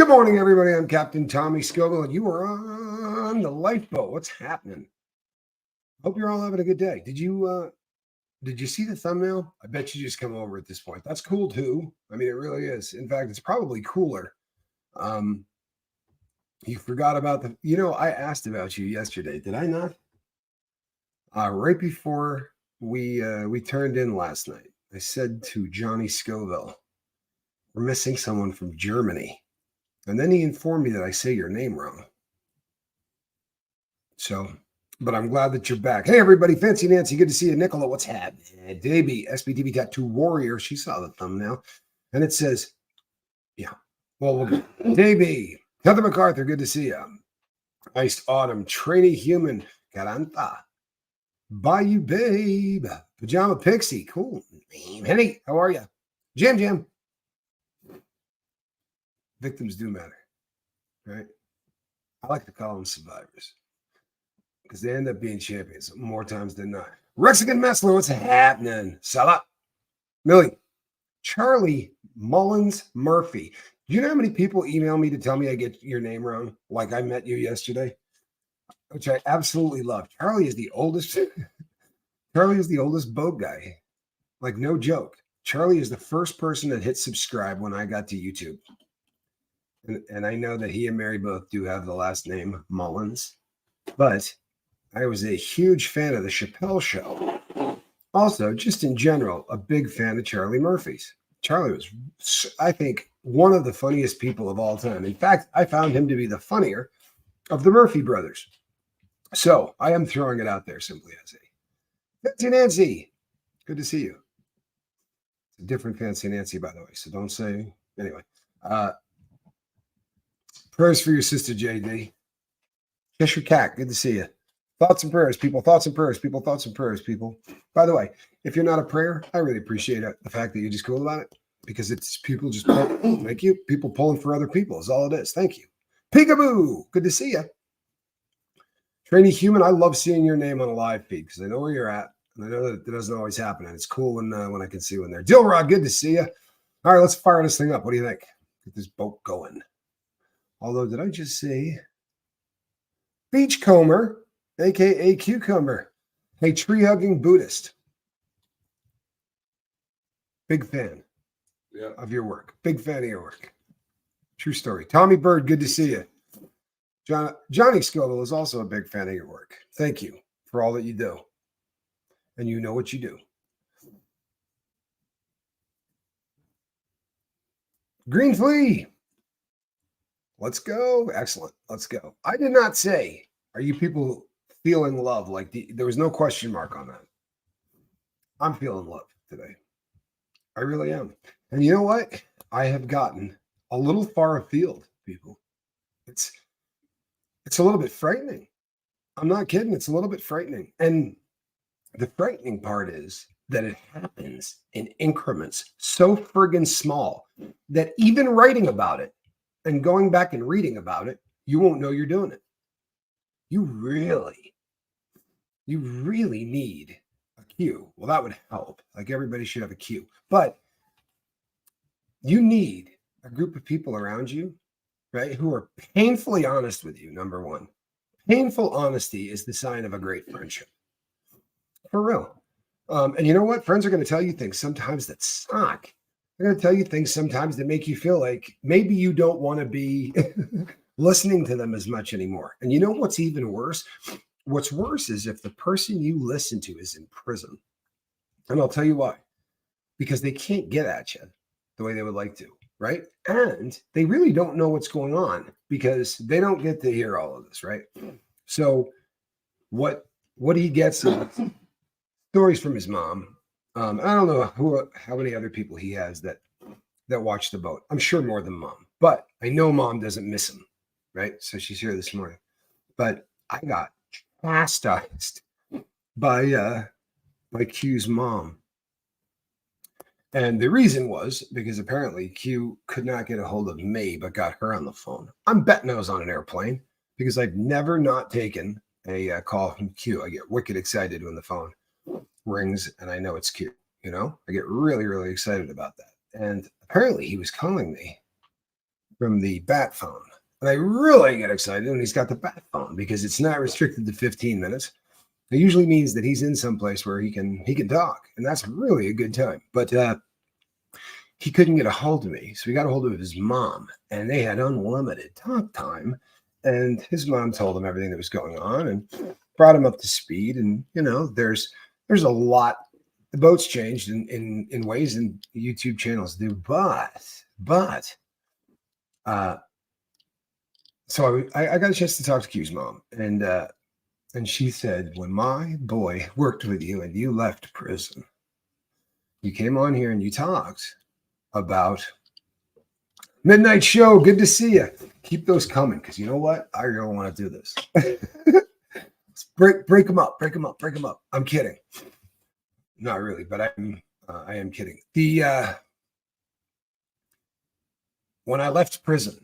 Good morning, everybody. I'm Captain Tommy Scoville, and you are on the lifeboat. What's happening? Hope you're all having a good day. Did you see the thumbnail? I bet you just come over at this point. That's cool too. I mean, it really is. In fact, it's probably cooler. Um, you forgot about I asked about you yesterday, did I not? Right before we turned in last night, I said to Johnny Scoville, we're missing someone from Germany. And then he informed me that I say your name wrong. So, but I'm glad that you're back. Hey, everybody. Fancy Nancy. Good to see you. Nicola, what's happening? Davey, SBTV Tattoo Warrior. She saw the thumbnail. And it says, yeah. Well, Davey, Heather MacArthur. Good to see you. Iced Autumn. Trainee Human. Caranta. Bayou Babe. Pajama Pixie. Cool. Henny, how are you? Jam. Victims do matter, right? I like to call them survivors because they end up being champions more times than not. Rexican Messler, what's happening? Salah. Millie. Charlie Mullins Murphy. Do you know how many people email me to tell me I get your name wrong? Like I met you yesterday, which I absolutely love. Charlie is the oldest. Charlie is the oldest boat guy. Like, no joke. Charlie is the first person that hit subscribe when I got to YouTube. And I know that he and Mary both do have the last name Mullins, but I was a huge fan of the Chappelle Show. Also, just in general, a big fan of Charlie Murphy's. Charlie was, I think, one of the funniest people of all time. In fact, I found him to be the funnier of the Murphy brothers. So I am throwing it out there simply as a Fancy Nancy. Good to see you. It's a different Fancy Nancy, by the way. So don't say anyway. Prayers for your sister, JD. Cheshire Cat, good to see you. Thoughts and prayers, people. Thoughts and prayers, people. Thoughts and prayers, people. By the way, if you're not a prayer, I really appreciate it, the fact that you're just cool about it, because it's people just thank you. People pulling for other people is all it is. Thank you. Peekaboo, good to see you. Trainee Human, I love seeing your name on a live feed because I know where you're at, and I know that it doesn't always happen, and it's cool when I can see when there. Dilrod, good to see you. All right, let's fire this thing up. What do you think? Get this boat going. Although, did I just say Beachcomber, a.k.a. Cucumber? Hey, tree-hugging Buddhist. Big fan of your work. Big fan of your work. True story. Tommy Bird, good to see you. Johnny Scoville is also a big fan of your work. Thank you for all that you do. And you know what you do. Green Flea. Let's go. Excellent. Let's go. I did not say, are you people feeling love? Like there was no question mark on that. I'm feeling love today. I really am. And you know what? I have gotten a little far afield, people. It's a little bit frightening. I'm not kidding. It's a little bit frightening. And the frightening part is that it happens in increments so friggin' small that even writing about it and going back and reading about it, you won't know you're doing it. You really need a cue. Well, that would help. Like everybody should have a cue. But you need a group of people around you, right, who are painfully honest with you, number one. Painful honesty is the sign of a great friendship. For real. And you know what? Friends are going to tell you things sometimes that suck. They're going to tell you things sometimes that make you feel like maybe you don't want to be listening to them as much anymore. And you know what's even worse? What's worse is if the person you listen to is in prison. And I'll tell you why. Because they can't get at you the way they would like to, right? And they really don't know what's going on because they don't get to hear all of this, right? So what he gets is stories from his mom. I don't know how many other people he has that watch the boat. I'm sure more than mom, but I know mom doesn't miss him, right? So she's here this morning. But I got chastised by Q's mom. And the reason was because apparently Q could not get a hold of me, but got her on the phone. I'm betting I was on an airplane because I've never not taken a call from Q. I get wicked excited when the phone rings and I know it's Q. You know, I get really, really excited about that. And apparently he was calling me from the bat phone. And I really get excited when he's got the bat phone because it's not restricted to 15 minutes. It usually means that he's in some place where he can talk, and that's really a good time. But he couldn't get a hold of me, so he got a hold of his mom, and they had unlimited talk time. And his mom told him everything that was going on and brought him up to speed. And there's a lot. The boat's changed in ways, and YouTube channels do, but so I got a chance to talk to Q's mom, and she said, when my boy worked with you and you left prison, you came on here and you talked about midnight show. Good to see you. Keep those coming, because you know what? I really want to do this. break them up. I'm kidding. Not really, but I am kidding. When I left prison,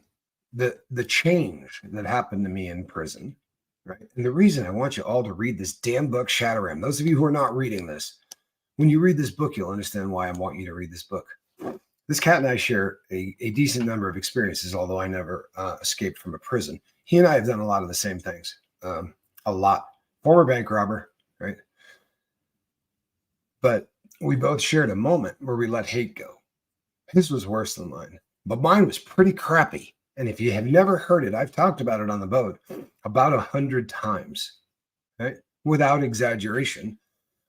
the change that happened to me in prison, right? And the reason I want you all to read this damn book, Shadowram. Those of you who are not reading this, when you read this book, you'll understand why I want you to read this book. This cat and I share a decent number of experiences, although I never escaped from a prison. He and I have done a lot of the same things. A lot. Former bank robber, right? But we both shared a moment where we let hate go. His was worse than mine, but mine was pretty crappy. And if you have never heard it, I've talked about it on the boat about 100 times, right? Without exaggeration.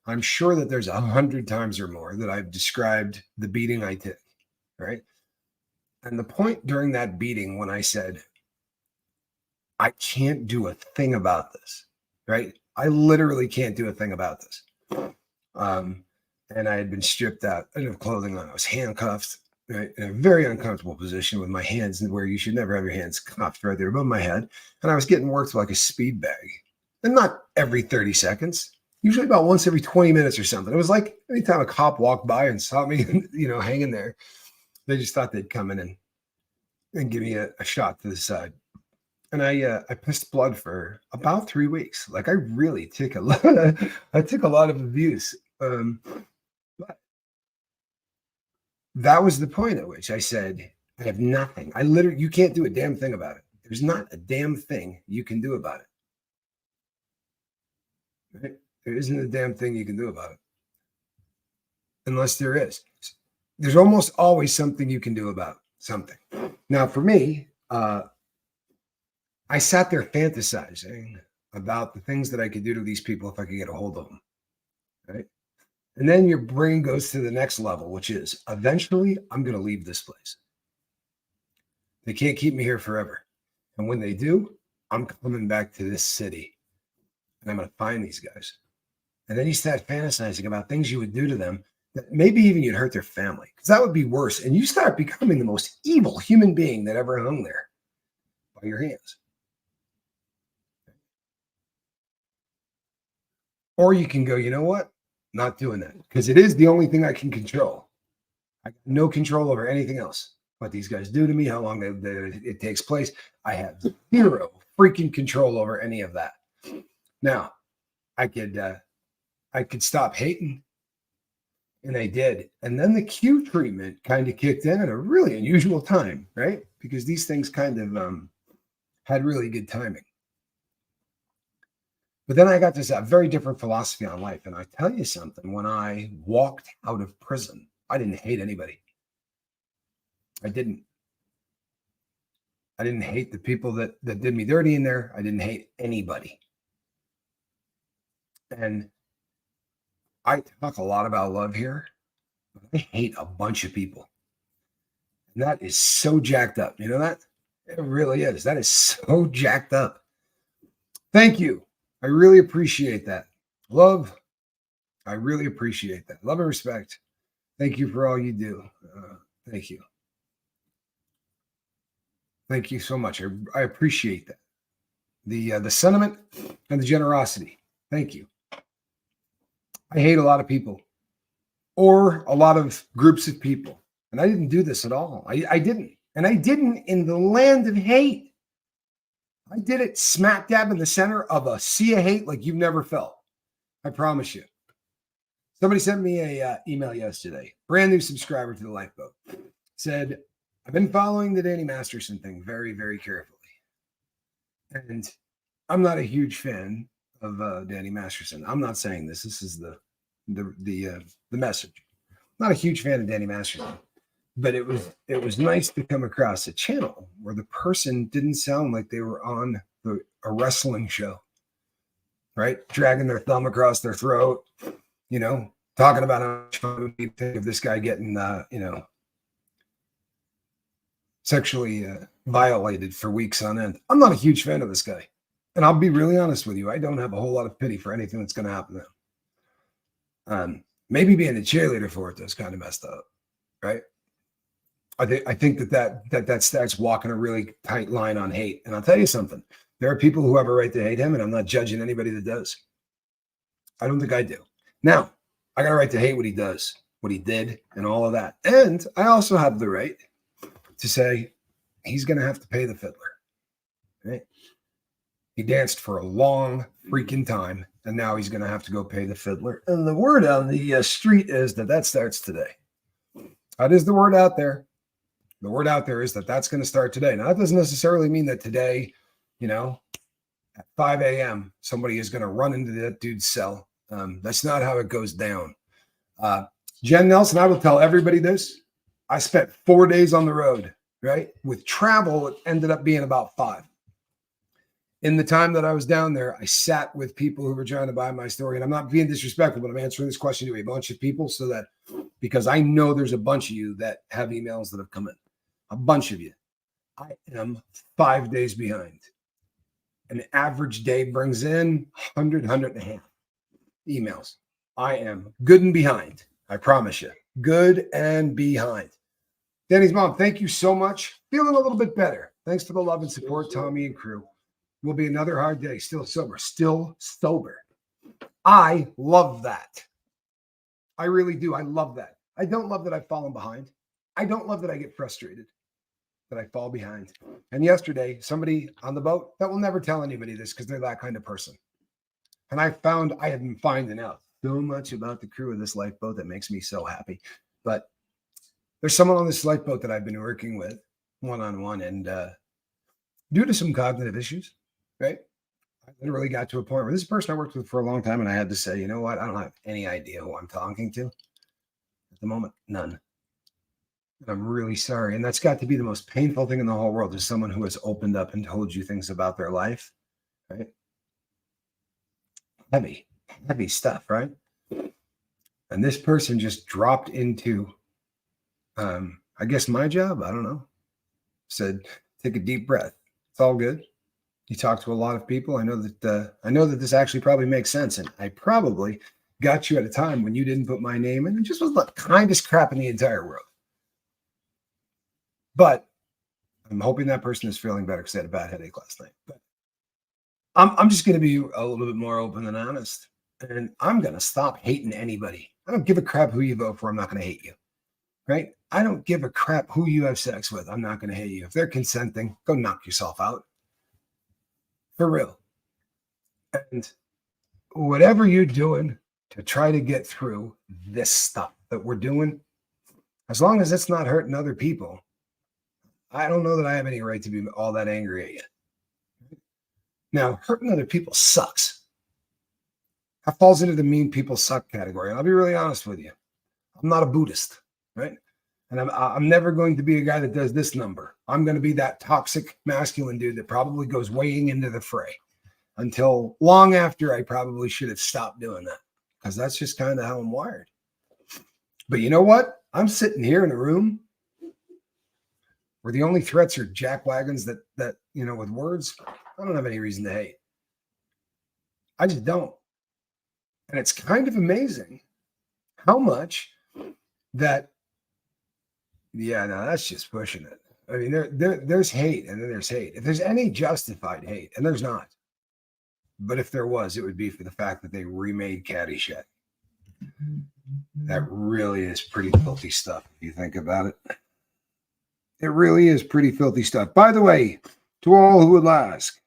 I'm sure that there's 100 times or more that I've described the beating I took, right? And the point during that beating when I said, I can't do a thing about this, right? I literally can't do a thing about this. And I had been stripped out. I didn't have clothing on. I was handcuffed, right, in a very uncomfortable position with my hands where you should never have your hands cuffed right there above my head. And I was getting worked like a speed bag. And not every 30 seconds, usually about once every 20 minutes or something. It was like anytime a cop walked by and saw me, hanging there, they just thought they'd come in and give me a shot to the side. And I pissed blood for about 3 weeks. Like I really took a lot of abuse. But that was the point at which I said, I have nothing. You can't do a damn thing about it. There's not a damn thing you can do about it. Right? There isn't a damn thing you can do about it. Unless there is. There's almost always something you can do about something. Now, for me, I sat there fantasizing about the things that I could do to these people if I could get a hold of them. Right? And then your brain goes to the next level, which is eventually I'm going to leave this place. They can't keep me here forever. And when they do, I'm coming back to this city and I'm going to find these guys. And then you start fantasizing about things you would do to them that maybe even you'd hurt their family, because that would be worse. And you start becoming the most evil human being that ever hung there by your hands. Or you can go, you know what? Not doing that, because it is the only thing I can control. I got no control over anything else. What these guys do to me, how long it takes place, I have zero freaking control over any of that. Now, I could stop hating, and I did. And then the Q treatment kind of kicked in at a really unusual time, right? Because these things kind of had really good timing. But then I got this very different philosophy on life. And I tell you something, when I walked out of prison, I didn't hate anybody. I didn't hate the people that did me dirty in there. I didn't hate anybody. And I talk a lot about love here, but I hate a bunch of people. And that is so jacked up. You know that? It really is. That is so jacked up. Thank you. I really appreciate that. Love, I really appreciate that. Love and respect. Thank you for all you do. Thank you. Thank you so much. I appreciate that. The sentiment and the generosity. Thank you. I hate a lot of people or a lot of groups of people. And I didn't do this at all. I didn't. And I didn't in the land of hate. I did it smack dab in the center of a sea of hate like you've never felt. I promise you. Somebody sent me a email yesterday. Brand new subscriber to the Lifeboat. Said, I've been following the Danny Masterson thing very, very carefully. And I'm not a huge fan of Danny Masterson. I'm not saying this. This is the message. Not a huge fan of Danny Masterson, but it was nice to come across a channel where the person didn't sound like they were on a wrestling show, right? Dragging their thumb across their throat, talking about how much fun we think of this guy getting, sexually violated for weeks on end. I'm not a huge fan of this guy. And I'll be really honest with you. I don't have a whole lot of pity for anything that's going to happen to him. Maybe being a cheerleader for it is kind of messed up, right? I think that starts walking a really tight line on hate. And I'll tell you something. There are people who have a right to hate him, and I'm not judging anybody that does. I don't think I do. Now, I got a right to hate what he does, what he did, and all of that. And I also have the right to say he's going to have to pay the fiddler, right? He danced for a long freaking time, and now he's going to have to go pay the fiddler. And the word on the street is that starts today. That is the word out there. The word out there is that that's going to start today. Now, that doesn't necessarily mean that today, at 5 a.m., somebody is going to run into that dude's cell. That's not how it goes down. Jen Nelson, I will tell everybody this. I spent 4 days on the road, right? With travel, it ended up being about 5. In the time that I was down there, I sat with people who were trying to buy my story. And I'm not being disrespectful, but I'm answering this question to a bunch of people because I know there's a bunch of you that have emails that have come in. A bunch of you. I am 5 days behind. An average day brings in 100 and a half emails. I am good and behind. I promise you. Good and behind. Danny's mom, thank you so much. Feeling a little bit better. Thanks for the love and support, Tommy and crew. Will be another hard day. Still sober. I love that. I really do. I love that. I don't love that I've fallen behind. I don't love that I get frustrated that I fall behind. And yesterday, somebody on the boat that will never tell anybody this because they're that kind of person. And I found I had been finding out so much about the crew of this lifeboat that makes me so happy. But there's someone on this lifeboat that I've been working with one-on-one, and due to some cognitive issues, right? I literally got to a point where this person I worked with for a long time, and I had to say, you know what? I don't have any idea who I'm talking to at the moment. None. And I'm really sorry. And that's got to be the most painful thing in the whole world, is someone who has opened up and told you things about their life, right? Heavy stuff, right? And this person just dropped into, I guess my job, I don't know, said, take a deep breath. It's all good. You talk to a lot of people. I know that this actually probably makes sense. And I probably got you at a time when you didn't put my name in. It just was the kindest crap in the entire world. But I'm hoping that person is feeling better because they had a bad headache last night. But I'm just going to be a little bit more open and honest. And I'm going to stop hating anybody. I don't give a crap who you vote for. I'm not going to hate you. Right? I don't give a crap who you have sex with. I'm not going to hate you. If they're consenting, go knock yourself out. For real. And whatever you're doing to try to get through this stuff that we're doing, as long as it's not hurting other people, I don't know that I have any right to be all that angry at you. Now, hurting other people sucks. That falls into the mean people suck category. And I'll be really honest with you. I'm not a Buddhist, right? And I'm never going to be a guy that does this number. I'm going to be that toxic masculine dude that probably goes weighing into the fray until long after I probably should have stopped doing that, because that's just kind of how I'm wired. But you know what? I'm sitting here in a room where the only threats are jackwagons that with words. I don't have any reason to hate. I just don't. And it's kind of amazing how much that, yeah, no, that's just pushing it. I mean, there's hate, and then there's hate. If there's any justified hate, and there's not, but if there was, it would be for the fact that they remade Caddyshack. That really is pretty filthy stuff, if you think about it. It really is pretty filthy stuff. By the way, to all who would ask,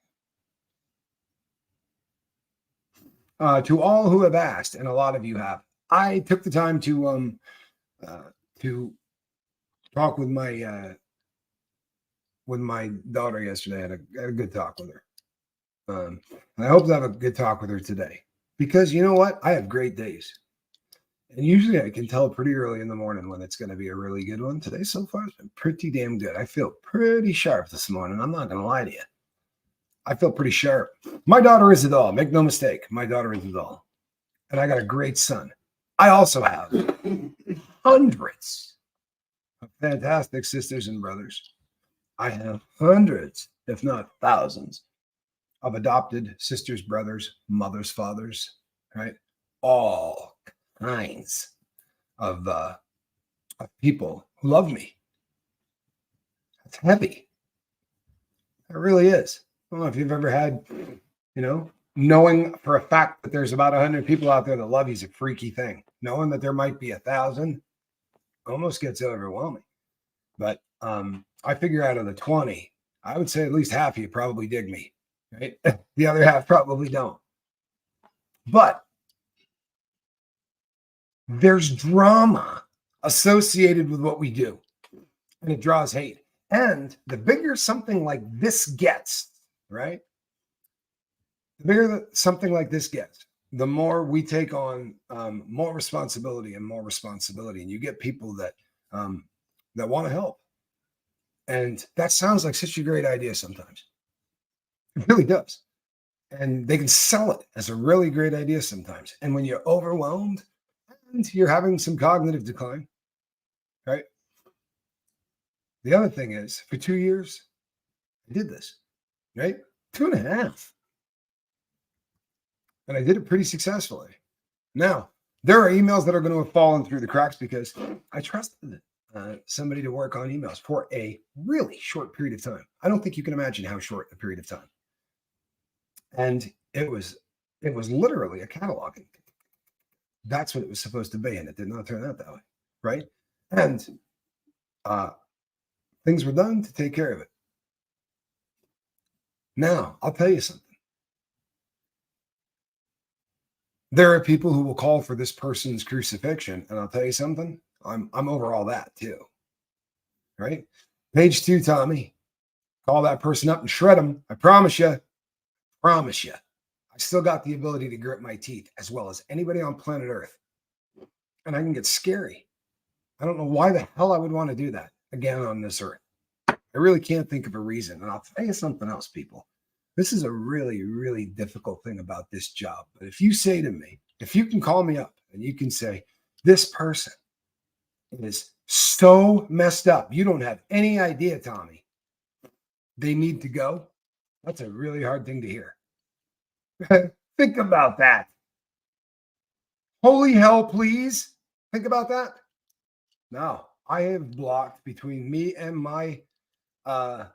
to all who have asked, and a lot of you have, I took the time to talk with my with my daughter yesterday. I had a good talk with her. And I hope to have a good talk with her today, because you know what? I have great days. And usually I can tell pretty early in the morning when it's going to be a really good one. Today so far has been pretty damn good. I feel pretty sharp this morning. I'm not going to lie to you. I feel pretty sharp. My daughter is a doll. Make no mistake. My daughter is a doll. And I got a great son. I also have hundreds of fantastic sisters and brothers. I have hundreds, if not thousands, of adopted sisters, brothers, mothers, fathers, right? All kinds of people who love me. It's heavy. It really is. I don't know if you've ever had, knowing for a fact that there's about 100 people out there that love you is a freaky thing. Knowing that there might be 1,000 almost gets overwhelming. But I figure out of the 20, I would say at least half of you probably dig me, right? The other half probably don't. But there's drama associated with what we do, and it draws hate. And the bigger something like this gets, right? The bigger something like this gets, the more we take on more responsibility and more responsibility. And you get people that want to help. And that sounds like such a great idea sometimes. It really does. And they can sell it as a really great idea sometimes. And when you're overwhelmed and you're having some cognitive decline, right? The other thing is, for 2 years, I did this, right? 2.5. And I did it pretty successfully. Now, there are emails that are going to have fallen through the cracks because I trusted somebody to work on emails for a really short period of time. I don't think you can imagine how short a period of time. And it was literally a cataloging. That's what it was supposed to be, and it did not turn out that way, right? And things were done to take care of it. Now, I'll tell you something. There are people who will call for this person's crucifixion, and I'll tell you something. I'm over all that too, right? Page 2, Tommy. Call that person up and shred them. I promise you. Promise you. I still got the ability to grit my teeth as well as anybody on planet Earth. And I can get scary. I don't know why the hell I would want to do that again on this earth. I really can't think of a reason. And I'll tell you something else, people. This is a really, really difficult thing about this job. But if you say to me, if you can call me up and you can say, this person is so messed up, you don't have any idea, Tommy, they need to go. That's a really hard thing to hear. Think about that. Holy hell, please. Think about that. Now, I have blocked between me and my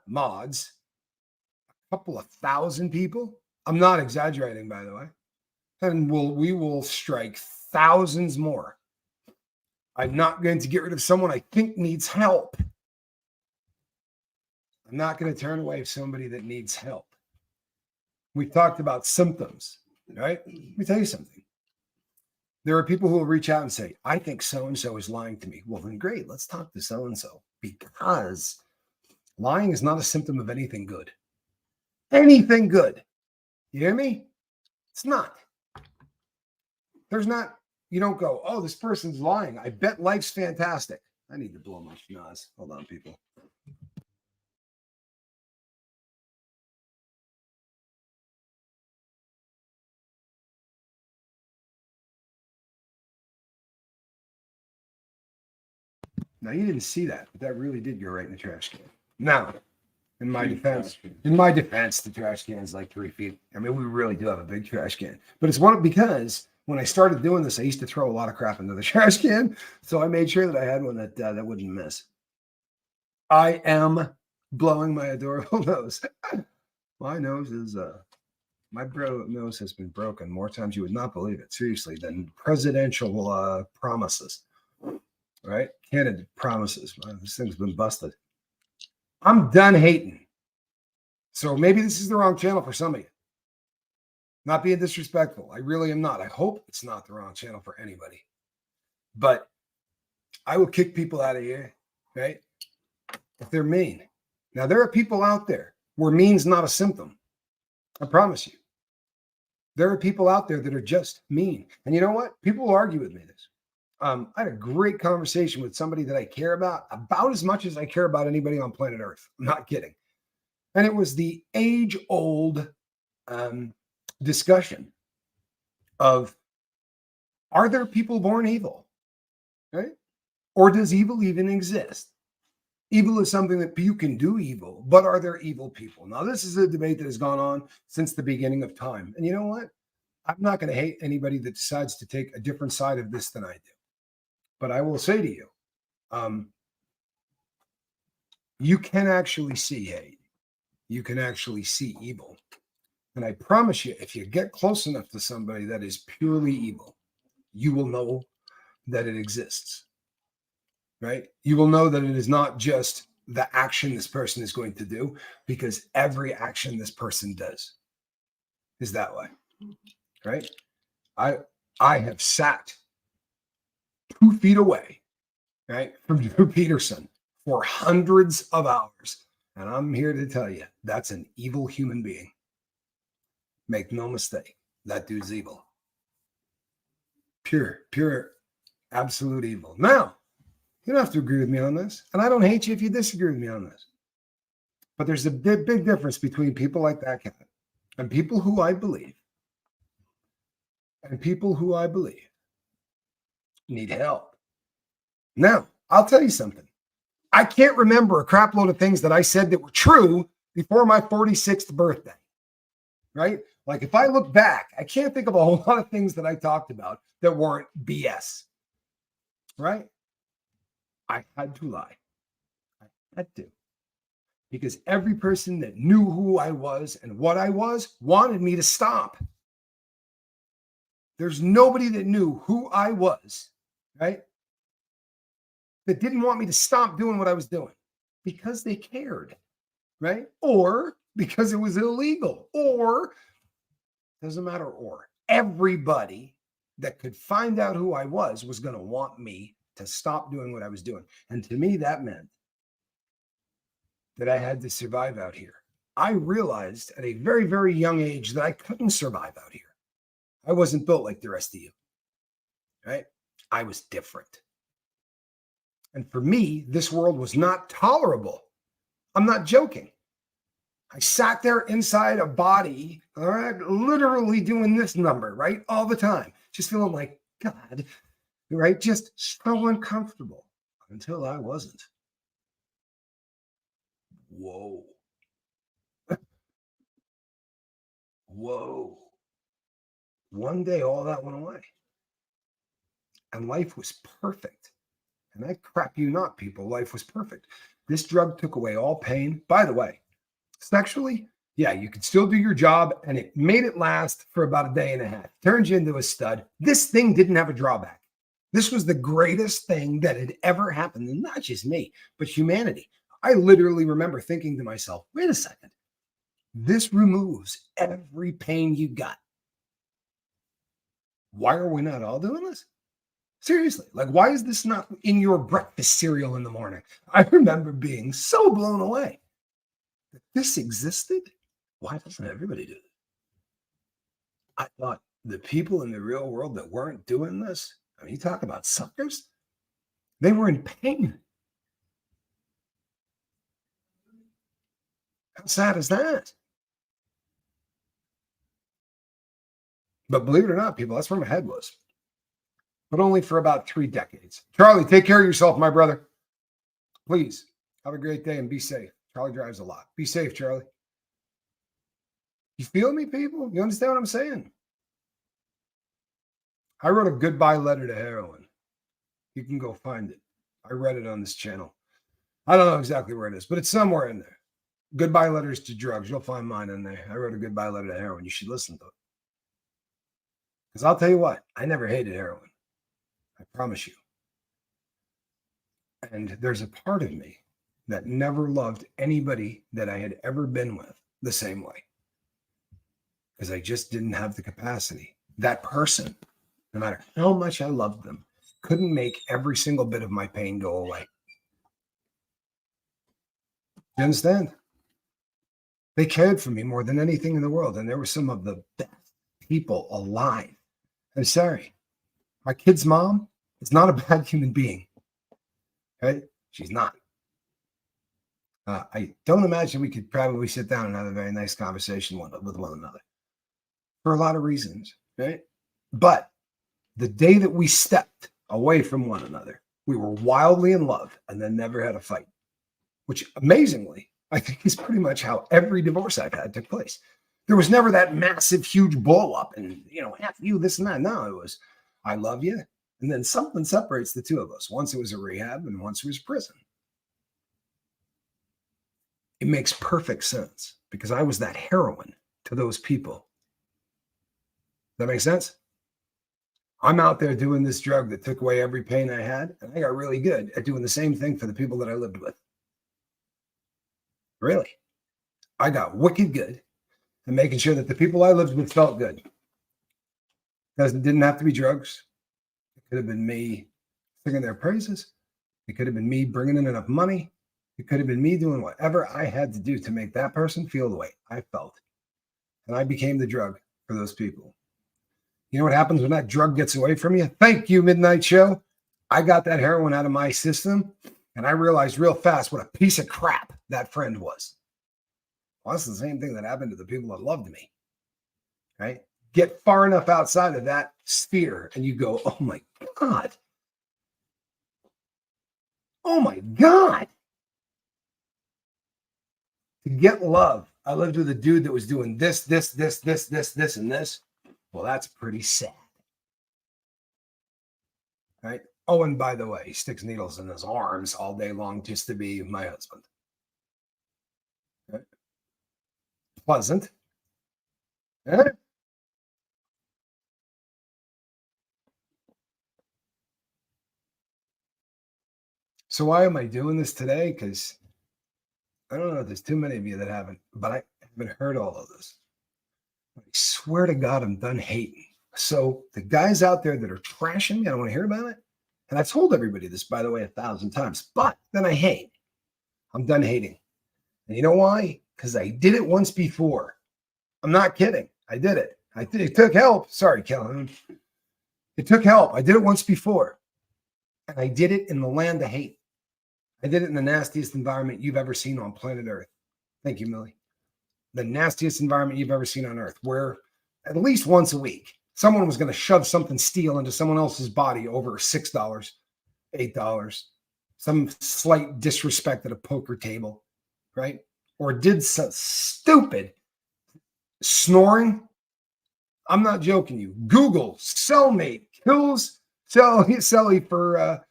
mods a couple of thousand people. I'm not exaggerating, by the way. And we will strike thousands more. I'm not going to get rid of someone I think needs help. I'm not going to turn away somebody that needs help. We talked about symptoms, right? Let me tell you something. There are people who will reach out and say, I think so-and-so is lying to me. Well, then great. Let's talk to so-and-so, because lying is not a symptom of anything good. Anything good. You hear me? It's not. There's not, you don't go, oh, this person's lying. I bet life's fantastic. I need to blow my schnoz. Hold on, people. Now, you didn't see that, but that really did go right in the trash can. Now, in my defense, the trash can is like 3 feet. I mean, we really do have a big trash can, but it's because when I started doing this, I used to throw a lot of crap into the trash can. So I made sure that I had one that wouldn't miss. I am blowing my adorable nose. My nose is, my nose has been broken more times, you would not believe it, seriously, than presidential promises, right? Candidate promises. Man, this thing's been busted. I'm done hating. So maybe this is the wrong channel for some of you. Not being disrespectful. I really am not. I hope it's not the wrong channel for anybody. But I will kick people out of here, right? If they're mean. Now, there are people out there where mean's not a symptom. I promise you. There are people out there that are just mean. And you know what? People will argue with me this. I had a great conversation with somebody that I care about as much as I care about anybody on planet Earth. I'm not kidding. And it was the age-old discussion of, are there people born evil? Right? Or does evil even exist? Evil is something that you can do evil, but are there evil people? Now, this is a debate that has gone on since the beginning of time. And you know what? I'm not going to hate anybody that decides to take a different side of this than I do. But I will say to you, you can actually see hate. You can actually see evil. And I promise you, if you get close enough to somebody that is purely evil, you will know that it exists, right? You will know that it is not just the action this person is going to do, because every action this person does is that way, right? I have sat 2 feet away, right, from Drew Peterson for hundreds of hours. And I'm here to tell you, that's an evil human being. Make no mistake, that dude's evil. Pure, absolute evil. Now, you don't have to agree with me on this, and I don't hate you if you disagree with me on this. But there's a big difference between people like that cat and people who I believe need help. Now, I'll tell you something. I can't remember a crap load of things that I said that were true before my 46th birthday, right? Like if I look back, I can't think of a whole lot of things that I talked about that weren't BS, right? I had to lie. I had to. Because every person that knew who I was and what I was wanted me to stop. There's nobody that knew who I was, right, that didn't want me to stop doing what I was doing because they cared, right? Or because it was illegal, or doesn't matter, or everybody that could find out who I was going to want me to stop doing what I was doing. And to me, that meant that I had to survive out here. I realized at a very, very young age that I couldn't survive out here. I wasn't built like the rest of you, right? I was different. And for me, this world was not tolerable. I'm not joking. I sat there inside a body, all right, literally doing this number, right, all the time, just feeling like, God, right, just so uncomfortable until I wasn't. Whoa. Whoa. One day, all that went away. And life was perfect. And I crap you not, people. Life was perfect. This drug took away all pain. By the way, sexually, yeah, you could still do your job, and it made it last for about a day and a half. Turned you into a stud. This thing didn't have a drawback. This was the greatest thing that had ever happened. And not just me, but humanity. I literally remember thinking to myself, wait a second. This removes every pain you got. Why are we not all doing this? Seriously, like, why is this not in your breakfast cereal in the morning? I remember being so blown away that this existed. Why doesn't everybody do it? I thought the people in the real world that weren't doing this, I mean, you talk about suckers, they were in pain. How sad is that? But believe it or not, people, that's where my head was. But only for about 3 decades. Charlie, take care of yourself, my brother. Please have a great day and be safe. Charlie drives a lot. Be safe, Charlie. You feel me, people? You understand what I'm saying? I wrote a goodbye letter to heroin. You can go find it. I read it on this channel. I don't know exactly where it is, but it's somewhere in there. Goodbye letters to drugs. You'll find mine in there. I wrote a goodbye letter to heroin. You should listen to it. Because I'll tell you what, I never hated heroin. I promise you. And there's a part of me that never loved anybody that I had ever been with the same way. Because I just didn't have the capacity. That person, no matter how much I loved them, couldn't make every single bit of my pain go away. You understand? They cared for me more than anything in the world. And they were some of the best people alive. I'm sorry. My kid's mom is not a bad human being. Right? She's not. I don't imagine we could probably sit down and have a very nice conversation with one another for a lot of reasons, right? But the day that we stepped away from one another, we were wildly in love and then never had a fight, which amazingly, I think is pretty much how every divorce I've had took place. There was never that massive, huge blow up and, half you, this and that. No, it was, I love you. And then something separates the two of us. Once it was a rehab and once it was prison. It makes perfect sense because I was that heroin to those people. That makes sense? I'm out there doing this drug that took away every pain I had, and I got really good at doing the same thing for the people that I lived with. Really. I got wicked good at making sure that the people I lived with felt good. Because it didn't have to be drugs. It could have been me singing their praises. It could have been me bringing in enough money. It could have been me doing whatever I had to do to make that person feel the way I felt. And I became the drug for those people. You know what happens when that drug gets away from you? Thank you, Midnight Show. I got that heroin out of my system, and I realized real fast what a piece of crap that friend was. Well, that's the same thing that happened to the people that loved me, right? Get far enough outside of that sphere, and you go, oh, my God. Oh, my God. To get love, I lived with a dude that was doing this, and this. Well, that's pretty sad. Right? Oh, and by the way, he sticks needles in his arms all day long just to be my husband. Right? Pleasant. Right? So why am I doing this today? Because I don't know if there's too many of you that haven't, but I haven't heard all of this. I swear to God, I'm done hating. So the guys out there that are trashing me, I don't want to hear about it. And I've told everybody this, by the way, 1,000 times, but then I hate. I'm done hating. And you know why? Because I did it once before. I'm not kidding. I did it. It took help. Sorry, Kellen. It took help. I did it once before. And I did it in the land of hate. I did it in the nastiest environment you've ever seen on planet Earth. Thank you, Millie. The nastiest environment you've ever seen on Earth, where at least once a week, someone was going to shove something steel into someone else's body over $6, $8, some slight disrespect at a poker table, right? Or did some stupid snoring. I'm not joking you. Google cellmate kills cellie for,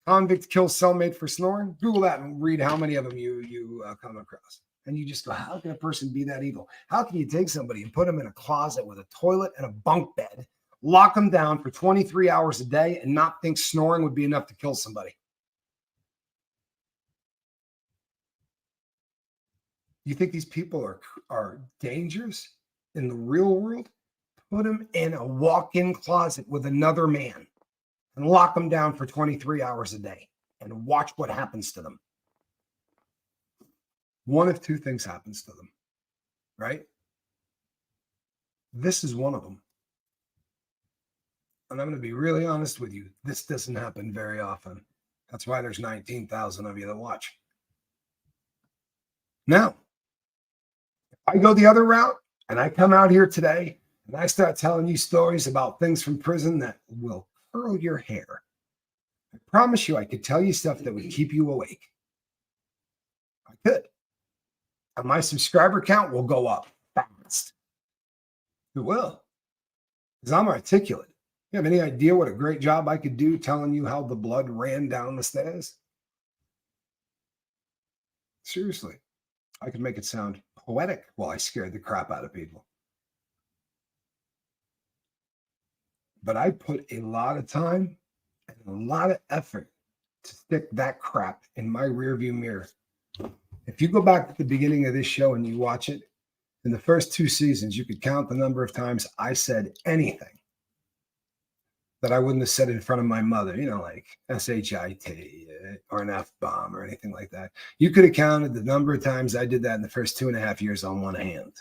convict kills cellmate for snoring. Google that and read how many of them you come across. And you just go, how can a person be that evil? How can you take somebody and put them in a closet with a toilet and a bunk bed, lock them down for 23 hours a day and not think snoring would be enough to kill somebody? You think these people are dangerous in the real world? Put them in a walk-in closet with another man and lock them down for 23 hours a day and watch what happens to them. One of two things happens to them, right? This is one of them. And I'm going to be really honest with you. This doesn't happen very often. That's why there's 19,000 of you that watch. Now, if I go the other route and I come out here today and I start telling you stories about things from prison that will curl your hair, I promise you I could tell you stuff that would keep you awake. I could. And my subscriber count will go up fast. It will. Because I'm articulate. You have any idea what a great job I could do telling you how the blood ran down the stairs? Seriously. I could make it sound poetic while I scared the crap out of people. But I put a lot of time and a lot of effort to stick that crap in my rearview mirror. If you go back to the beginning of this show and you watch it, in the first 2 seasons, you could count the number of times I said anything that I wouldn't have said in front of my mother, like SHIT or an F-bomb or anything like that. You could have counted the number of times I did that in the first 2.5 years on one hand.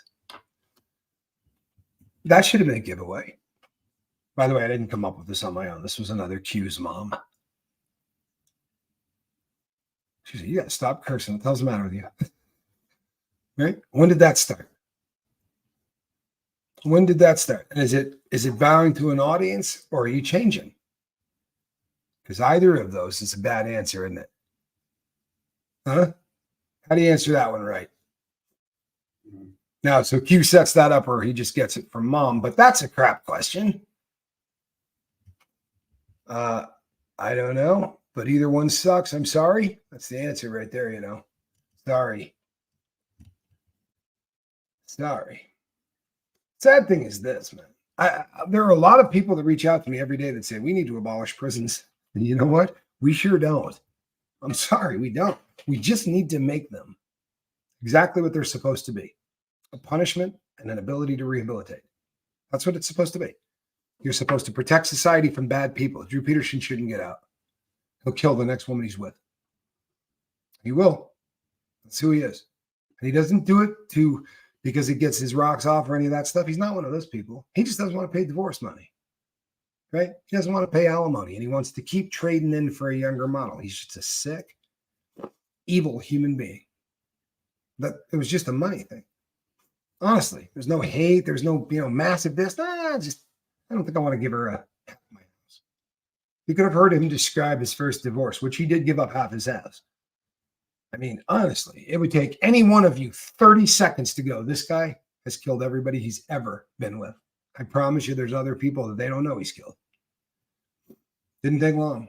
That should have been a giveaway. By the way, I didn't come up with this on my own. This was another Q's mom. She said, you got to stop cursing. What the hell's the matter with you? Right? When did that start? When did that start? And is it bowing to an audience, or are you changing? Because either of those is a bad answer, isn't it? Huh? How do you answer that one right? Now, so Q sets that up, or he just gets it from mom, but that's a crap question. I don't know, but either one sucks. I'm sorry. That's the answer right there, Sorry. Sad thing is this, man. There are a lot of people that reach out to me every day that say, we need to abolish prisons. And you know what? We sure don't. I'm sorry, we don't. We just need to make them exactly what they're supposed to be. A punishment and an ability to rehabilitate. That's what it's supposed to be. You're supposed to protect society from bad people. Drew Peterson shouldn't get out. He'll kill the next woman he's with. He will. That's who he is. And he doesn't do it because he gets his rocks off or any of that stuff. He's not one of those people. He just doesn't want to pay divorce money. Right? He doesn't want to pay alimony, and he wants to keep trading in for a younger model. He's just a sick, evil human being. But it was just a money thing. Honestly, there's no hate. There's no, massive this. I don't think I want to give her half my house. You could have heard him describe his first divorce, which he did give up half his house. I mean, honestly, it would take any one of you 30 seconds to go, this guy has killed everybody he's ever been with. I promise you there's other people that they don't know he's killed. Didn't take long.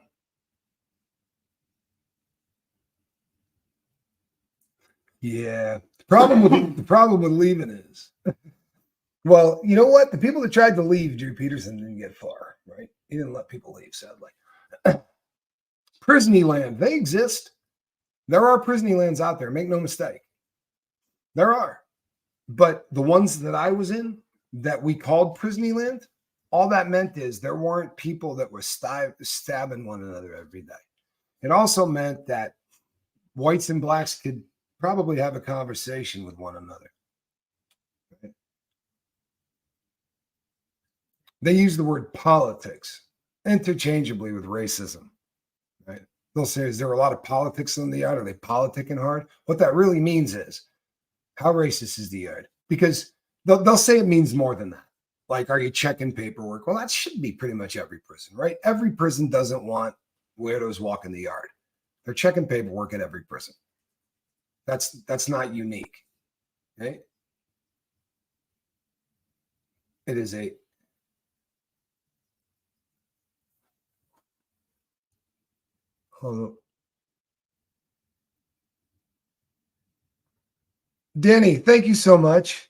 Yeah. The problem with leaving is, well, you know what? The people that tried to leave Drew Peterson didn't get far, right? He didn't let people leave, sadly. Prisony land, they exist. There are prisony lands out there. Make no mistake. There are. But the ones that I was in that we called prisony land, all that meant is there weren't people that were stabbing one another every day. It also meant that whites and blacks could probably have a conversation with one another. Right? They use the word politics interchangeably with racism. Right? They'll say, is there a lot of politics in the yard? Are they politicking hard? What that really means is, how racist is the yard? Because they'll say it means more than that. Like, are you checking paperwork? Well, that should be pretty much every prison, right? Every prison doesn't want weirdos walking the yard. They're checking paperwork at every prison. That's not unique. Okay? It is a hold on. Danny, thank you so much.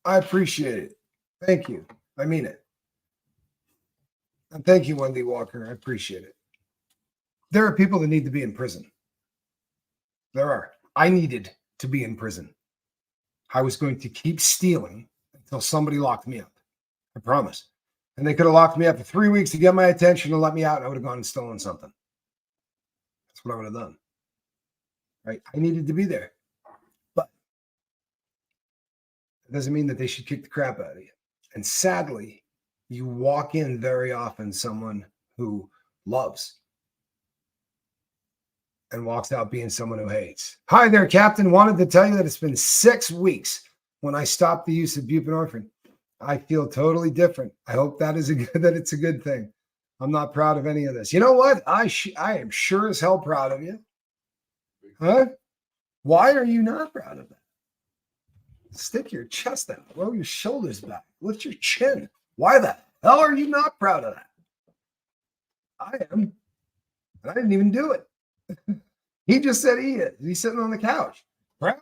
I appreciate it. Thank you. I mean it. And thank you, Wendy Walker. I appreciate it. There are people that need to be in prison. There are. I needed to be in prison. I was going to keep stealing until somebody locked me up. I promise. And they could have locked me up for 3 weeks to get my attention and let me out, and I would have gone and stolen something. That's what I would have done. Right? I needed to be there. But it doesn't mean that they should kick the crap out of you. And sadly, you walk in very often someone who loves and walks out being someone who hates. Hi there, Captain. Wanted to tell you that it's been 6 weeks when I stopped the use of buprenorphine. I feel totally different. I hope that it's a good thing. I'm not proud of any of this. You know what? I am sure as hell proud of you. Huh? Why are you not proud of that? Stick your chest out. Roll your shoulders back. Lift your chin. Why the hell are you not proud of that? I am. And I didn't even do it. He just said he is. He's sitting on the couch. Proud?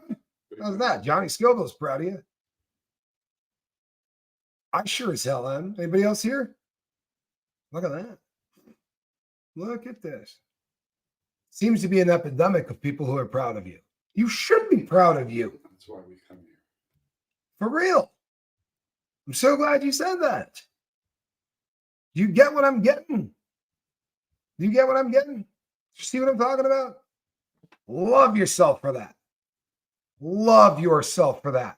How's that? Johnny Scoville's proud of you. I sure as hell am. Anybody else here? Look at that. Look at this. Seems to be an epidemic of people who are proud of you. You should be proud of you. That's why we come here. For real. I'm so glad you said that. Do you get what I'm getting? Do you get what I'm getting? You see what I'm talking about? Love yourself for that. Love yourself for that.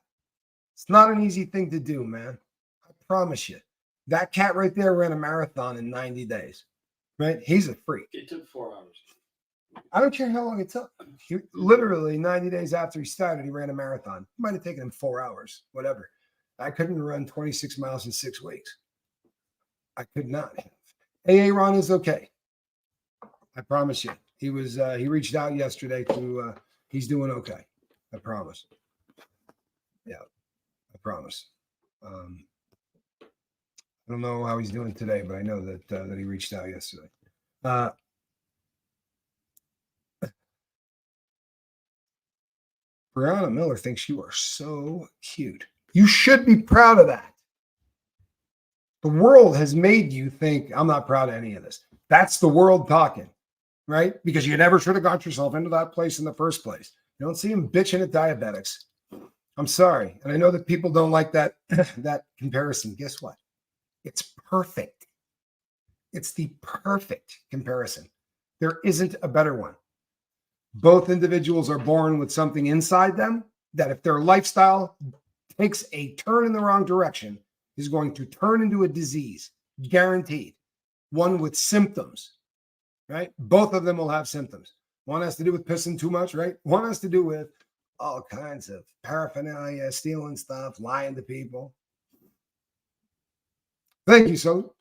It's not an easy thing to do, man. I promise you. That cat right there ran a marathon in 90 days, right? He's a freak. It took 4 hours. I don't care how long it took. Literally 90 days after he started, he ran a marathon. It might have taken him 4 hours, whatever. I couldn't run 26 miles in 6 weeks. I could not have. AA Ron is okay. I promise you. He reached out yesterday to, he's doing okay. I promise. Yeah, I promise. I don't know how he's doing today, but I know that that he reached out yesterday. Brianna Miller thinks you are so cute. You should be proud of that. The world has made you think, I'm not proud of any of this. That's the world talking, right? Because you never should have got yourself into that place in the first place. You don't see him bitching at diabetics. I'm sorry. And I know that people don't like that, that comparison. Guess what? It's perfect. It's the perfect comparison. There isn't a better one. Both individuals are born with something inside them that if their lifestyle takes a turn in the wrong direction, is going to turn into a disease, guaranteed. One with symptoms, right? Both of them will have symptoms. One has to do with pissing too much, right? One has to do with all kinds of paraphernalia, stealing stuff, lying to people. Thank you, so.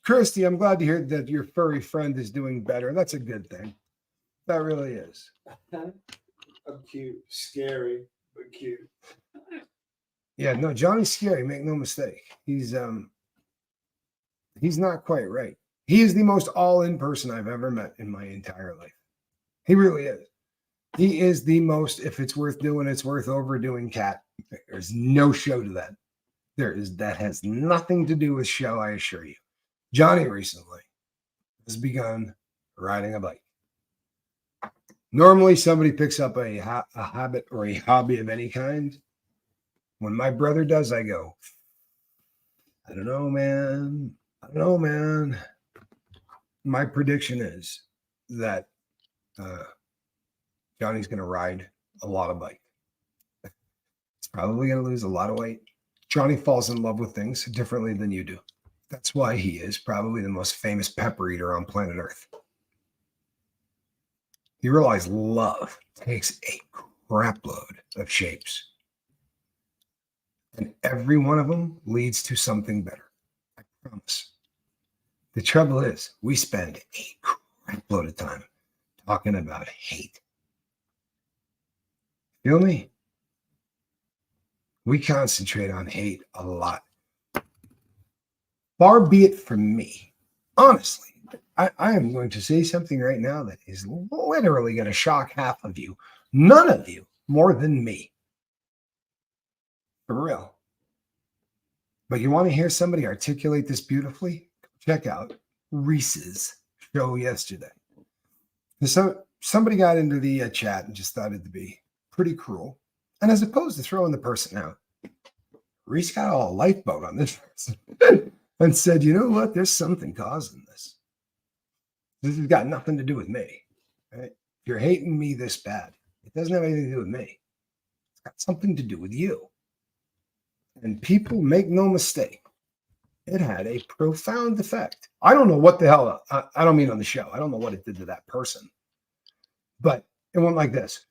Christy, I'm glad to hear that your furry friend is doing better. That's a good thing. That really is. I'm cute, scary, but cute. Yeah, no, Johnny's scary. Make no mistake. He's not quite right. He is the most all-in person I've ever met in my entire life. He really is. He is the most, if it's worth doing, it's worth overdoing cat. There's no show to that. That has nothing to do with show, I assure you. Johnny recently has begun riding a bike. Normally, somebody picks up a habit or a hobby of any kind. When my brother does, I go, I don't know, man. I don't know, man. My prediction is that Johnny's going to ride a lot of bike. He's probably going to lose a lot of weight. Johnny falls in love with things differently than you do. That's why he is probably the most famous pepper eater on planet Earth. You realize love takes a crap load of shapes. And every one of them leads to something better. I promise. The trouble is, we spend a crap load of time talking about hate. Feel me? We concentrate on hate a lot. Far be it from me. Honestly, I am going to say something right now that is literally going to shock half of you. None of you more than me. For real. But you want to hear somebody articulate this beautifully? Check out Reese's show yesterday. So somebody got into the chat and just thought it'd be pretty cruel. And as opposed to throwing the person out, Reese got all a lifeboat on this person and said, you know what? There's something causing this. This has got nothing to do with me. Right? If you're hating me this bad, it doesn't have anything to do with me. It's got something to do with you. And people, make no mistake, it had a profound effect. I don't know what the hell, I don't mean on the show. I don't know what it did to that person. But it went like this.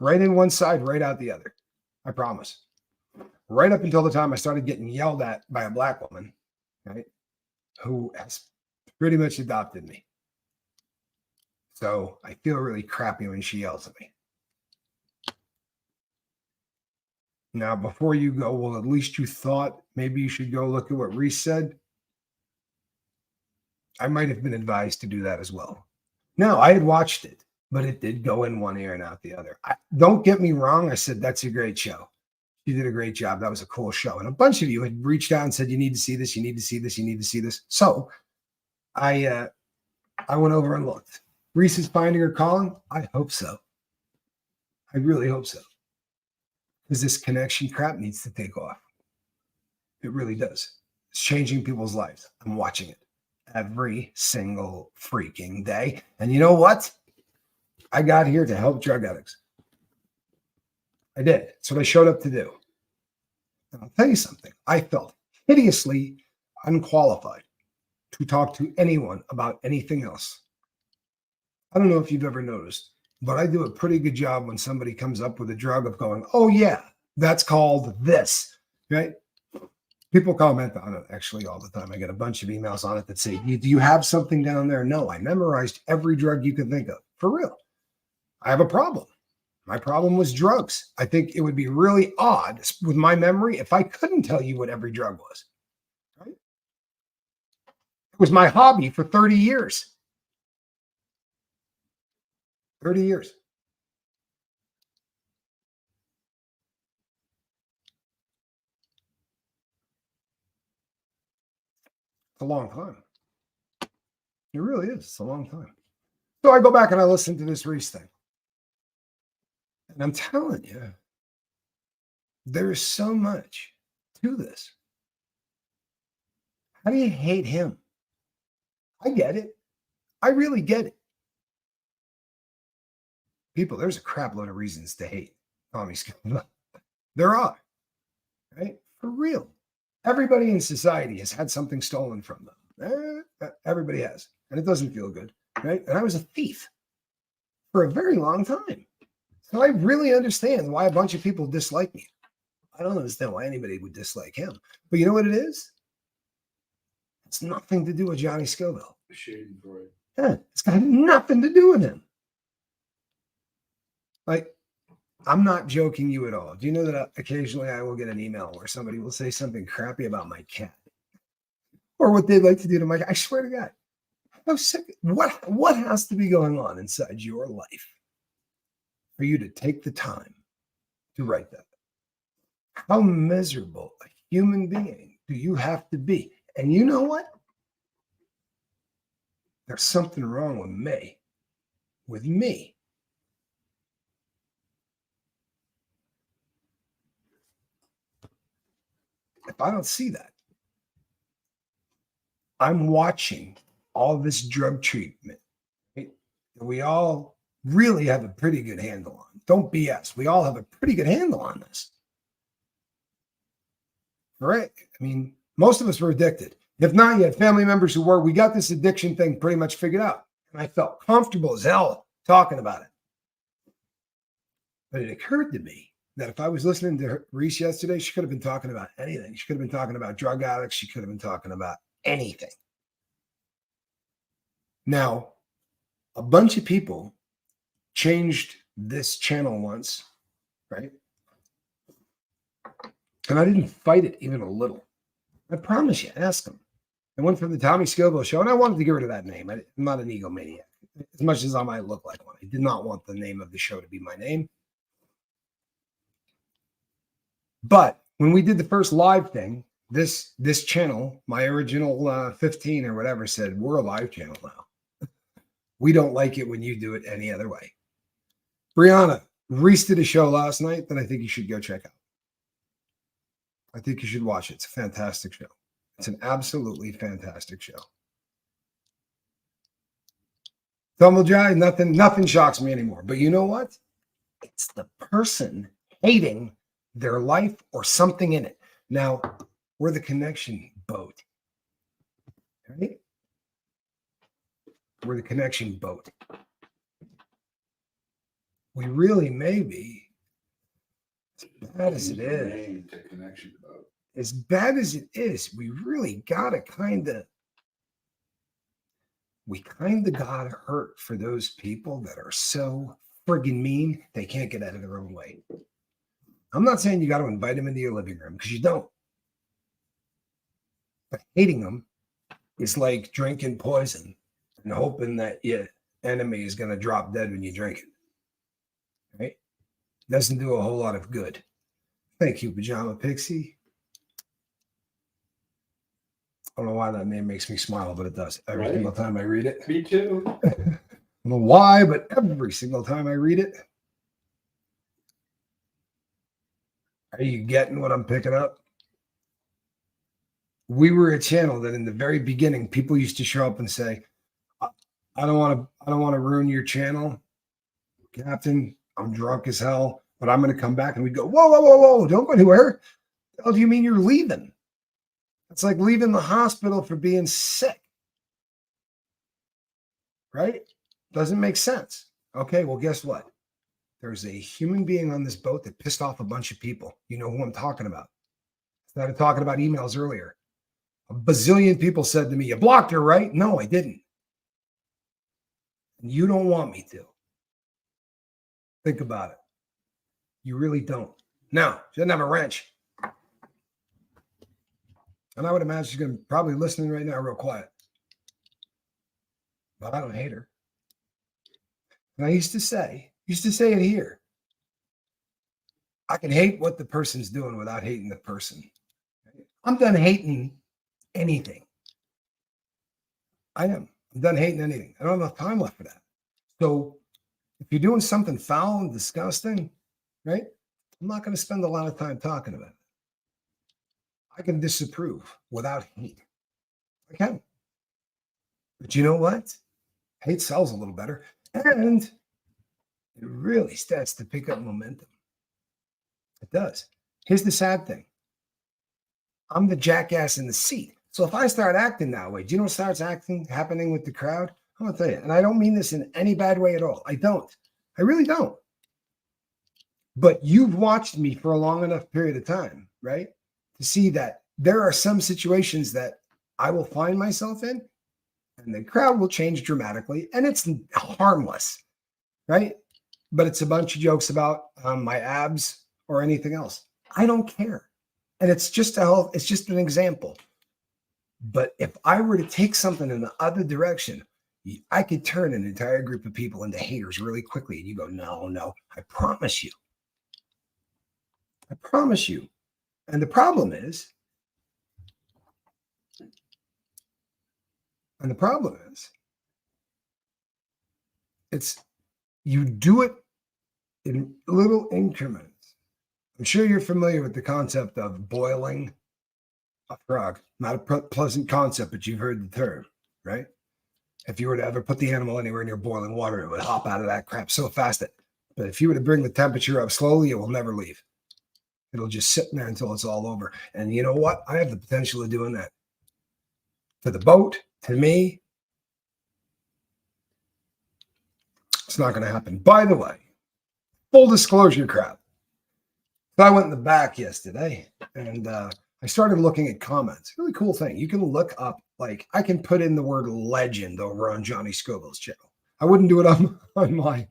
Right in one side, right out the other. I promise. Right up until the time I started getting yelled at by a black woman, right, who has pretty much adopted me. So I feel really crappy when she yells at me. Now, before you go, well, at least you thought maybe you should go look at what Reese said. I might have been advised to do that as well. No, I had watched it, but it did go in one ear and out the other. Don't get me wrong. I said, that's a great show. You did a great job. That was a cool show. And a bunch of you had reached out and said, you need to see this. You need to see this. You need to see this. So I went over and looked. Reese is finding her calling. I hope so. I really hope so. Because this connection crap needs to take off. It really does. It's changing people's lives. I'm watching it every single freaking day. And you know what? I got here to help drug addicts. I did. That's what I showed up to do. And I'll tell you something. I felt hideously unqualified to talk to anyone about anything else. I don't know if you've ever noticed, but I do a pretty good job when somebody comes up with a drug of going, oh yeah, that's called this, right? People comment on it actually all the time. I get a bunch of emails on it that say, do you have something down there? No, I memorized every drug you could think of. For real. I have a problem. My problem was drugs. I think it would be really odd with my memory if I couldn't tell you what every drug was. Right? It was my hobby for 30 years. 30 years. It's a long time. It really is. It's a long time. So I go back and I listen to this Reese thing. And I'm telling you, there is so much to this. How do you hate him? I get it. I really get it. People, there's a crap load of reasons to hate Tommy Scalia. There are, right? For real. Everybody in society has had something stolen from them. Everybody has. And it doesn't feel good, right? And I was a thief for a very long time. So I really understand why a bunch of people dislike me. I don't understand why anybody would dislike him. But you know what it is? It's nothing to do with Johnny Scoville. Yeah, it's got nothing to do with him. Like, I'm not joking you at all. Do you know that occasionally I will get an email where somebody will say something crappy about my cat or what they'd like to do to my cat? I swear to God, I'm sick. What has to be going on inside your life for you to take the time to write that? How miserable a human being do you have to be? And you know what? There's something wrong with me. With me. If I don't see that, I'm watching all this drug treatment. Right? We all really have a pretty good handle on. Don't BS. We all have a pretty good handle on this. Right? I mean, most of us were addicted. If not, you had family members who were. We got this addiction thing pretty much figured out. And I felt comfortable as hell talking about it. But it occurred to me that if I was listening to Reese yesterday, she could have been talking about anything. She could have been talking about drug addicts. She could have been talking about anything. Now, a bunch of people changed this channel once, right? And I didn't fight it even a little. I promise you, ask them. I went from the Tommy Scoville show, and I wanted to get rid of that name. I'm not an egomaniac, as much as I might look like one. I did not want the name of the show to be my name. But when we did the first live thing, this channel, my original 15 or whatever, said, we're a live channel now. We don't like it when you do it any other way. Brianna, Reese did a show last night that I think you should go check out. I think you should watch it. It's a fantastic show. It's an absolutely fantastic show. Tumblejaw, nothing shocks me anymore. But you know what? It's the person hating their life or something in it. Now, we're the connection boat. Right? We're the connection boat. We really may be, as bad as it is, as bad as it is, we really gotta kind of hurt for those people that are so friggin' mean they can't get out of their own way. I'm not saying you got to invite them into your living room, because you don't. But hating them is like drinking poison and hoping that your enemy is going to drop dead when you drink it. Right? Doesn't do a whole lot of good. Thank you, Pajama Pixie. I don't know why that name makes me smile, but it does. Every single time I read it. Me too. I don't know why, but every single time I read it. Are you getting what I'm picking up? We were a channel that in the very beginning, people used to show up and say, I don't want to ruin your channel, Captain. I'm drunk as hell, but I'm going to come back. And we go, whoa, whoa, whoa, whoa, don't go anywhere. The hell do you mean you're leaving? It's like leaving the hospital for being sick. Right? Doesn't make sense. Okay, well, guess what? There's a human being on this boat that pissed off a bunch of people. You know who I'm talking about. I started talking about emails earlier. A bazillion people said to me, you blocked her, right? No, I didn't. And you don't want me to. Think about it. You really don't. Now, she doesn't have a wrench. And I would imagine she's going to probably listening right now real quiet. But I don't hate her. And I used to say it here. I can hate what the person's doing without hating the person. I'm done hating anything. I am. I'm done hating anything. I don't have enough time left for that. So if you're doing something foul and disgusting, right? I'm not going to spend a lot of time talking about it. I can disapprove without hate. I can. But you know what? Hate sells a little better. And it really starts to pick up momentum. It does. Here's the sad thing. I'm the jackass in the seat. So if I start acting that way, do you know what starts happening with the crowd? I'm going to tell you. And I don't mean this in any bad way at all. I don't. I really don't. But you've watched me for a long enough period of time, right? To see that there are some situations that I will find myself in and the crowd will change dramatically and it's harmless, right? But it's a bunch of jokes about my abs or anything else. I don't care. And it's just an example. But if I were to take something in the other direction, I could turn an entire group of people into haters really quickly. And you go, no, I promise you. I promise you. And the problem is, it's you do it in little increments. I'm sure you're familiar with the concept of boiling a frog. Not a pleasant concept, but you've heard the term, right? If you were to ever put the animal anywhere near boiling water, it would hop out of that crap so fast but if you were to bring the temperature up slowly, it will never leave. It'll just sit in there until it's all over. And you know what? I have the potential of doing that. To the boat, to me, it's not going to happen. By the way, full disclosure, crowd. So I went in the back yesterday and I started looking at comments. Really cool thing. You can look up, like, I can put in the word legend over on Johnny Scoville's channel. I wouldn't do it on mine.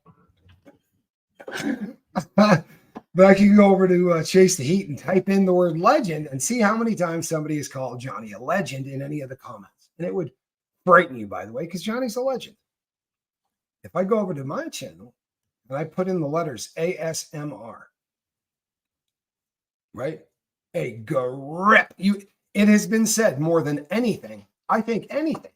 But I can go over to Chase the Heat and type in the word legend and see how many times somebody has called Johnny a legend in any of the comments. And it would frighten you, by the way, because Johnny's a legend. If I go over to my channel and I put in the letters ASMR, right? A grip. It has been said more than anything, I think anything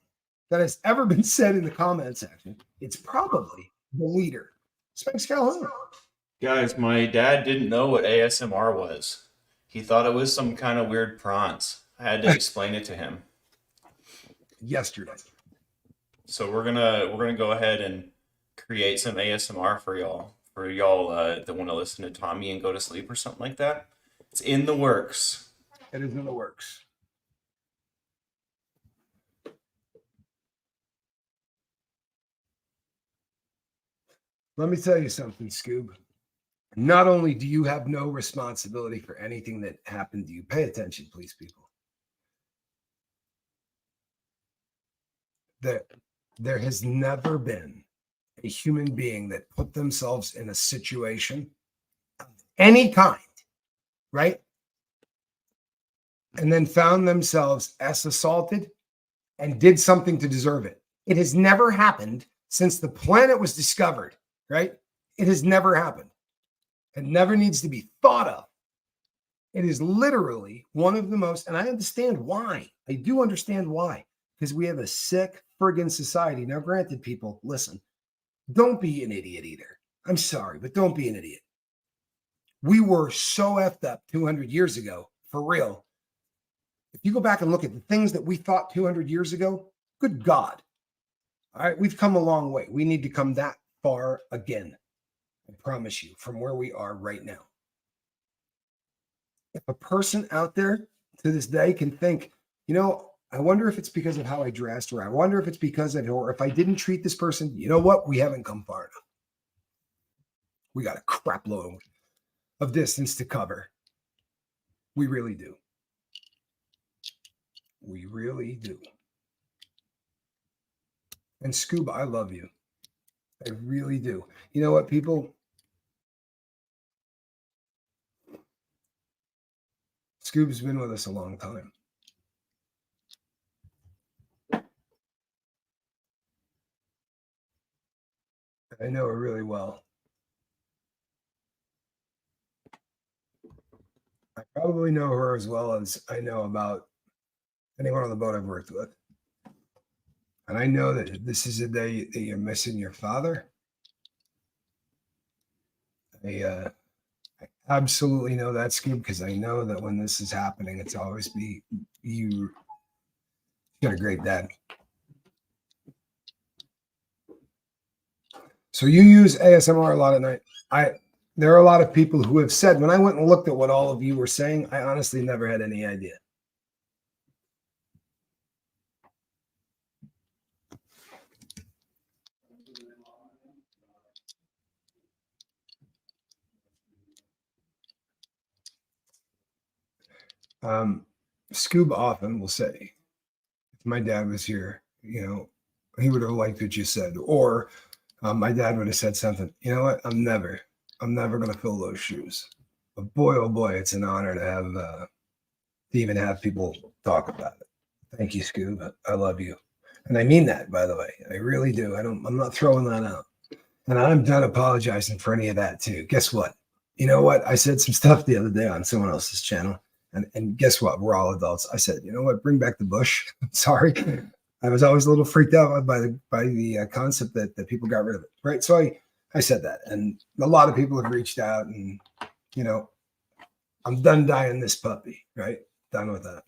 that has ever been said in the comment section, it's probably the leader. Spanx Calhoun. Guys, my dad didn't know what ASMR was. He thought it was some kind of weird prance. I had to explain it to him. Yesterday. So we're gonna go ahead and create some ASMR for y'all that want to listen to Tommy and go to sleep or something like that. It's in the works. It is in the works. Let me tell you something, Scoob. Not only do you have no responsibility for anything that happened to you, pay attention, please, people. There has never been a human being that put themselves in a situation of any kind, right? And then found themselves assaulted and did something to deserve it. It has never happened since the planet was discovered, right? It has never happened. It never needs to be thought of. It is literally one of the most, and I understand why. I do understand why, because we have a sick friggin' society. Now, granted, people, listen, don't be an idiot either. I'm sorry, but don't be an idiot. We were so effed up 200 years ago, for real. If you go back and look at the things that we thought 200 years ago, good God. All right, we've come a long way. We need to come that far again. I promise you, from where we are right now. If a person out there to this day can think, you know, I wonder if it's because of how I dressed, or I wonder if it's because of, or if I didn't treat this person, you know what? We haven't come far enough. We got a crap load of distance to cover. We really do. We really do. And Scuba, I love you. I really do. You know what, people? Scuba's been with us a long time. I know her really well. I probably know her as well as I know about anyone on the boat I've worked with. And I know that this is a day that you're missing your father. I absolutely know that, Scoop, because I know that when this is happening, it's always be you got a great dad. So you use ASMR a lot at night. There are a lot of people who have said, when I went and looked at what all of you were saying, I honestly never had any idea. Scoob often will say, if my dad was here, you know, he would have liked what you said. Or my dad would have said something, you know what? I'm never going to fill those shoes. But boy, oh boy, it's an honor to have, to even have people talk about it. Thank you, Scoob. I love you. And I mean that, by the way. I really do. I'm not throwing that out. And I'm done apologizing for any of that too. Guess what? You know what? I said some stuff the other day on someone else's channel. And guess what? We're all adults. I said, you know what? Bring back the bush. Sorry. I was always a little freaked out by the concept that people got rid of it. Right. So I said that. And a lot of people have reached out and, you know, I'm done dying this puppy. Right. Done with that.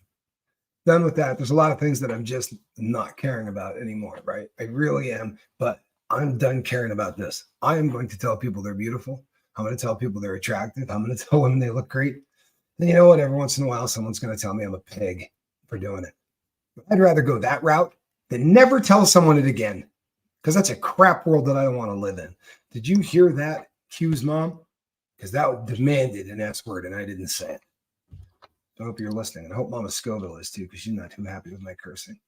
Done with that. There's a lot of things that I'm just not caring about anymore. Right. I really am. But I'm done caring about this. I am going to tell people they're beautiful. I'm going to tell people they're attractive. I'm going to tell them they look great. And you know what? Every once in a while, someone's going to tell me I'm a pig for doing it. I'd rather go that route than never tell someone it again, because that's a crap world that I don't want to live in. Did you hear that, Q's mom? Because that demanded an S word, and I didn't say it. So I hope you're listening. And I hope Mama Scoville is too, because she's not too happy with my cursing.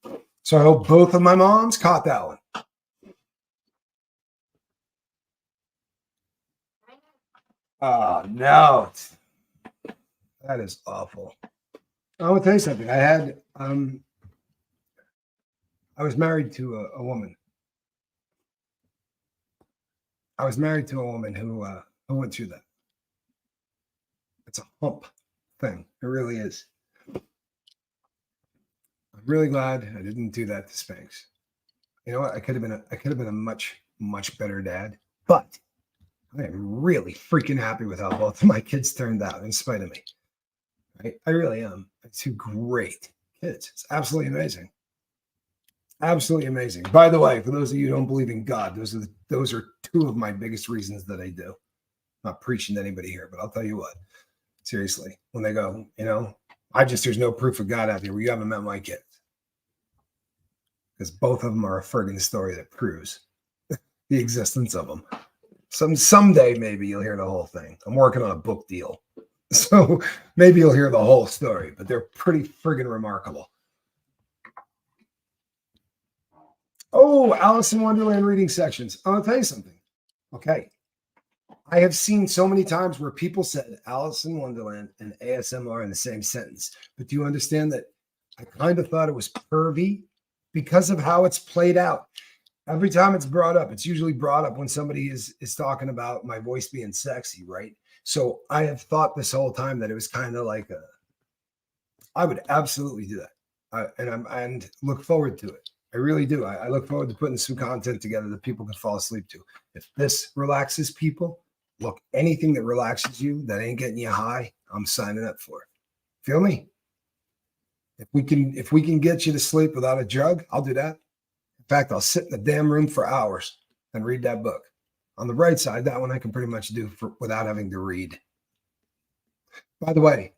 So I hope both of my moms caught that one. Oh, no. That is awful. I want to tell you something. I was married to a woman. I was married to a woman who went through that. It's a hump thing. It really is. I'm really glad I didn't do that to Spanx. You know what? I could have been a much, much better dad. But I am really freaking happy with how both of my kids turned out, in spite of me. Right? I really am. Two great kids. It's absolutely amazing. Absolutely amazing. By the way, for those of you who don't believe in God, those are two of my biggest reasons that I do. I'm not preaching to anybody here, but I'll tell you what. Seriously, when they go, you know, there's no proof of God out there. Well, you haven't met my kids. Because both of them are a friggin' story that proves the existence of them. Someday maybe you'll hear the whole thing. I'm working on a book deal. So maybe you'll hear the whole story, but they're pretty friggin' remarkable. Oh, Alice in Wonderland reading sections. I'll tell you something. Okay. I have seen so many times where people said Alice in Wonderland and ASMR in the same sentence. But do you understand that I kind of thought it was pervy because of how it's played out? Every time it's brought up, it's usually brought up when somebody is talking about my voice being sexy, right? So I have thought this whole time that it was kind of like I would absolutely do that. And look forward to it. I really do. I look forward to putting some content together that people can fall asleep to. If this relaxes people, Look, anything that relaxes you, that ain't getting you high, I'm signing up for it. Feel me? If we can get you to sleep without a drug, I'll do that. In fact, I'll sit in the damn room for hours and read that book. On the right side, that one I can pretty much do without having to read. By the way,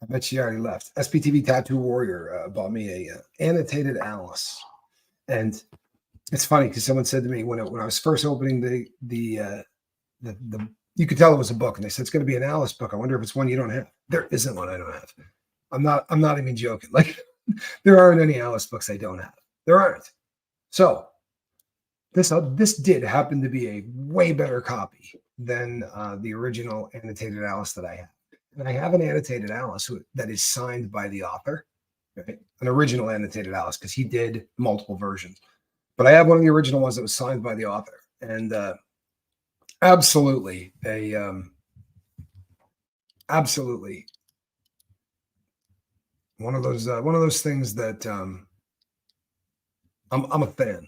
I bet she already left. SPTV Tattoo Warrior bought me a annotated Alice, and it's funny because someone said to me when I was first opening the you could tell it was a book, and they said it's going to be an Alice book. I wonder if it's one you don't have. There isn't one I don't have. I'm not even joking. Like there aren't any Alice books I don't have. There aren't. So this did happen to be a way better copy than the original annotated Alice that I have. And I have an annotated Alice that is signed by the author, right? An original annotated Alice, because he did multiple versions. But I have one of the original ones that was signed by the author. And absolutely one of those things that I'm a fan.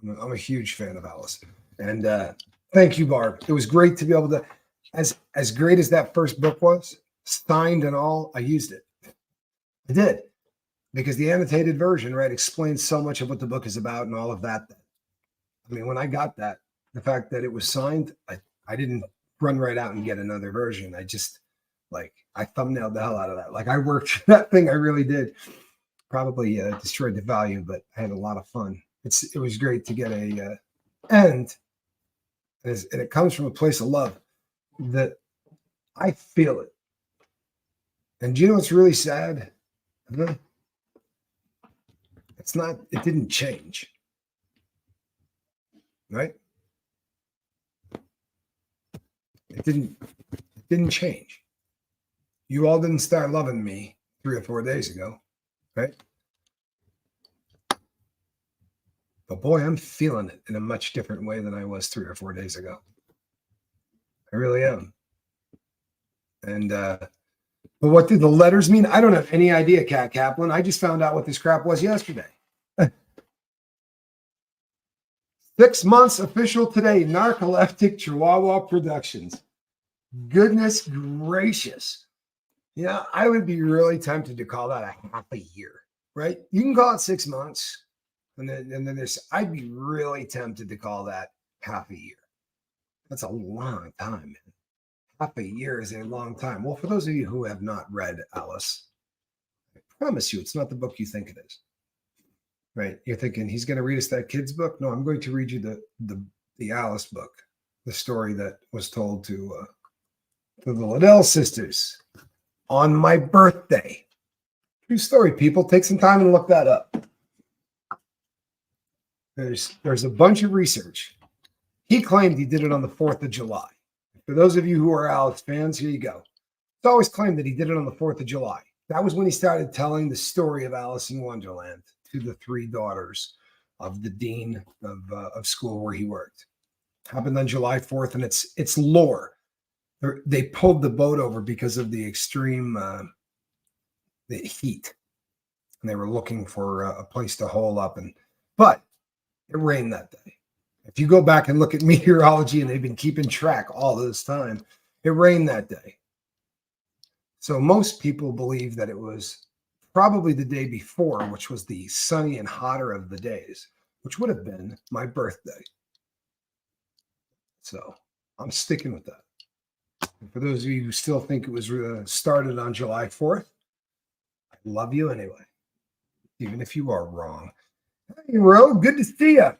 I'm a huge fan of Alice. And thank you, Barb. It was great to be able to, as great as that first book was, signed and all, I used it. I did. Because the annotated version, right, explains so much of what the book is about and all of that. I mean, when I got that, the fact that it was signed, I didn't run right out and get another version. I just, I thumbnailed the hell out of that. Like, I worked that thing. I really did. Probably destroyed the value, but I had a lot of fun. It was great to get and it comes from a place of love that I feel it. And do you know what's really sad? It didn't change. Right? It didn't change. You all didn't start loving me 3 or 4 days ago, right? But boy, I'm feeling it in a much different way than I was 3 or 4 days ago. I really am. And but what do the letters mean? I don't have any idea, Kat Kaplan. I just found out what this crap was yesterday. 6 months official today, Narcoleptic Chihuahua Productions. Goodness gracious. Yeah, I would be really tempted to call that a half a year, right? You can call it 6 months. And then I'd be really tempted to call that half a year. That's a long time, man. Half a year is a long time. Well, for those of you who have not read Alice, I promise you it's not the book you think it is. Right? You're thinking he's going to read us that kid's book? No, I'm going to read you the Alice book, the story that was told to the Liddell sisters on my birthday. True story, people. Take some time and look that up. There's a bunch of research. He claimed he did it on the 4th of July. For those of you who are Alice fans, here you go. It's always claimed that he did it on the 4th of July. That was when he started telling the story of Alice in Wonderland to the 3 daughters of the dean of school where he worked. Happened on July 4th, and it's lore. They pulled the boat over because of the extreme the heat, and they were looking for a place to hole up. But it rained that day. If you go back and look at meteorology, and they've been keeping track all this time, it rained that day. So most people believe that it was probably the day before, which was the sunny and hotter of the days, which would have been my birthday. So I'm sticking with that. And for those of you who still think it was started on July 4th, I love you anyway, even if you are wrong. Hey, Ro, good to see you.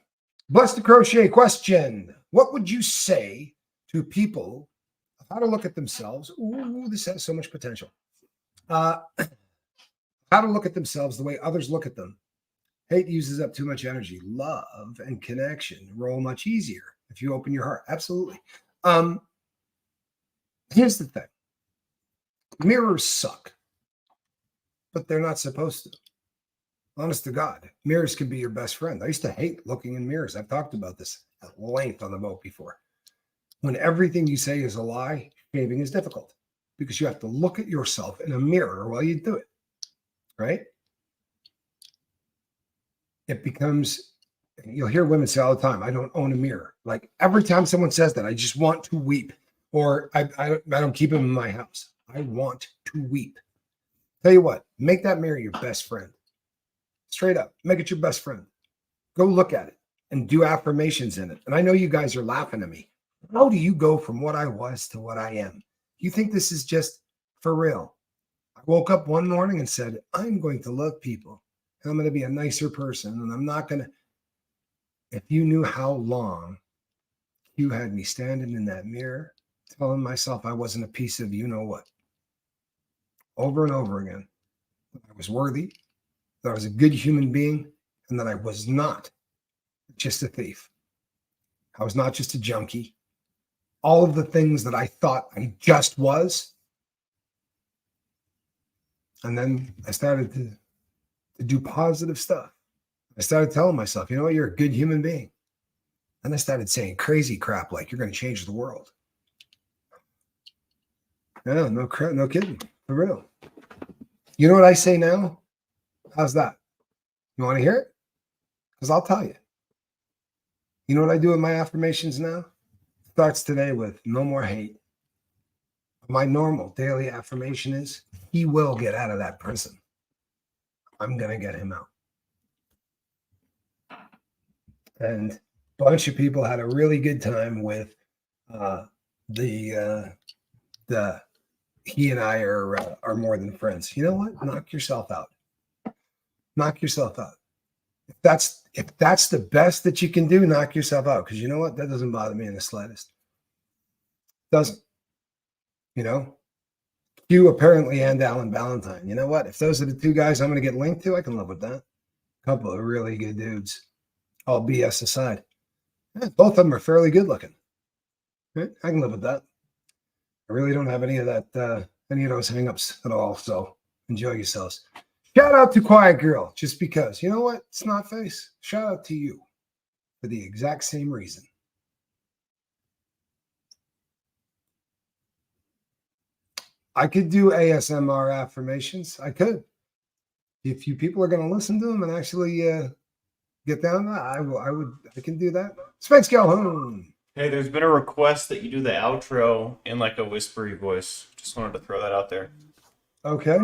Blessed to Crochet question. What would you say to people of how to look at themselves? Ooh, this has so much potential. How to look at themselves the way others look at them. Hate uses up too much energy. Love and connection roll much easier if you open your heart. Absolutely. Here's the thing. Mirrors suck, but they're not supposed to. Honest to God, mirrors can be your best friend. I used to hate looking in mirrors. I've talked about this at length on the boat before. When everything you say is a lie, shaving is difficult because you have to look at yourself in a mirror while you do it, right? It becomes, you'll hear women say all the time, I don't own a mirror. Like every time someone says that, I just want to weep. or I don't keep them in my house. I want to weep. Tell you what, make that mirror your best friend. Straight up, make it your best friend. Go look at it and do affirmations in it. And I know you guys are laughing at me. How do you go from what I was to what I am? You think this is just for real? I woke up one morning and said, I'm going to love people. And I'm going to be a nicer person. And I'm not going to. If you knew how long you had me standing in that mirror, telling myself I wasn't a piece of you know what, over and over again, that I was worthy, that I was a good human being, and that I was not just a thief. I was not just a junkie. All of the things that I thought I just was. And then I started to do positive stuff. I started telling myself, you know what, you're a good human being. And I started saying crazy crap like you're going to change the world. Yeah, no kidding. For real. You know what I say now? How's that? You want to hear it? Because I'll tell you. You know what I do with my affirmations now? Starts today with no more hate. My normal daily affirmation is he will get out of that prison. I'm going to get him out. And a bunch of people had a really good time with the he and I are more than friends. You know what? Knock yourself out. Knock yourself out. If that's the best that you can do, knock yourself out. Because you know what? That doesn't bother me in the slightest. Doesn't. You know? You apparently and Alan Valentine. You know what? If those are the two guys I'm going to get linked to, I can live with that. A couple of really good dudes. All BS aside. Yeah, both of them are fairly good looking. Right? I can live with that. I really don't have any of that, any of those hangups at all. So enjoy yourselves. Shout out to Quiet Girl, just because. You know what? It's not face. Shout out to you for the exact same reason. I could do ASMR affirmations. I could. If you people are going to listen to them and actually get down, I can do that. Spence Calhoun. Hey, there's been a request that you do the outro in like a whispery voice. Just wanted to throw that out there. Okay.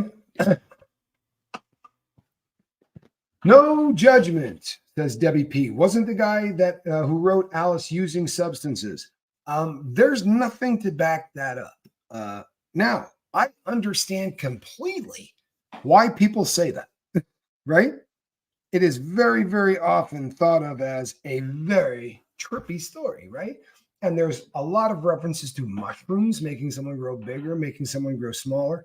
No judgment, says Debbie P. Wasn't the guy that who wrote Alice using substances? There's nothing to back that up. Now, I understand completely why people say that, right? It is very, very often thought of as a very trippy story, right? And there's a lot of references to mushrooms, making someone grow bigger, making someone grow smaller.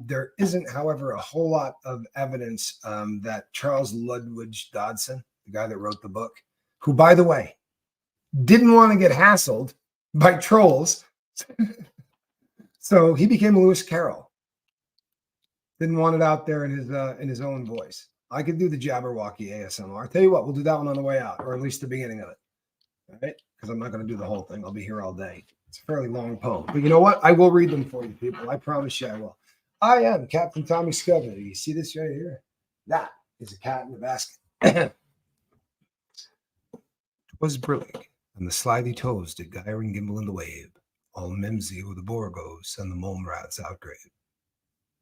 There isn't, however, a whole lot of evidence that Charles Ludwig Dodson, the guy that wrote the book, who, by the way, didn't want to get hassled by trolls. So he became Lewis Carroll. Didn't want it out there in his own voice. I could do the Jabberwocky ASMR. I'll tell you what, we'll do that one on the way out, or at least the beginning of it. All right? Because I'm not going to do the whole thing. I'll be here all day. It's a fairly long poem. But you know what? I will read them for you, people. I promise you I will. I am Captain Tommy Scoville. You see this right here? That is a cat in the basket. 'Twas brillig, and the slithy toes did gyre and gimble in the wave. All mimsy with the borgoes and the mome rats outgrave.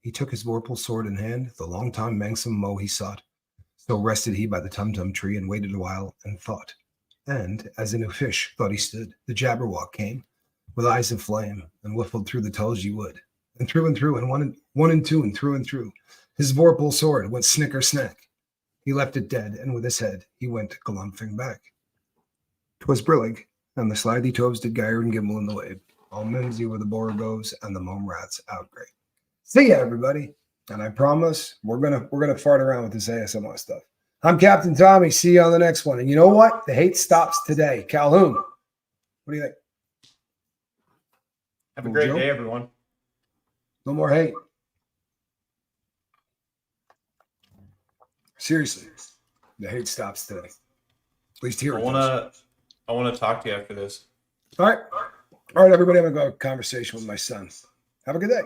He took his vorpal sword in hand, the long time manxome moe he sought. So rested he by the tum-tum tree and waited a while and thought. And, as in a fish thought he stood, the Jabberwock came, with eyes of flame, and whiffled through the tulgey wood, and through, and one and two, and through. His vorpal sword went snicker snack. He left it dead, and with his head he went galumphing back. 'Twas brillig, and the slithy toves did gyre and gimble in the wave. All mimsy were the borgoes and the mome rats outgrave. See ya, everybody. And I promise we're gonna fart around with this ASMR stuff. I'm Captain Tommy. See you on the next one. And you know what? The hate stops today. Calhoun, what do you think? Have a great day, everyone. No more hate. Seriously, the hate stops today. At least here. I wanna talk to you after this. All right, everybody. I'm gonna go have a conversation with my son. Have a good day.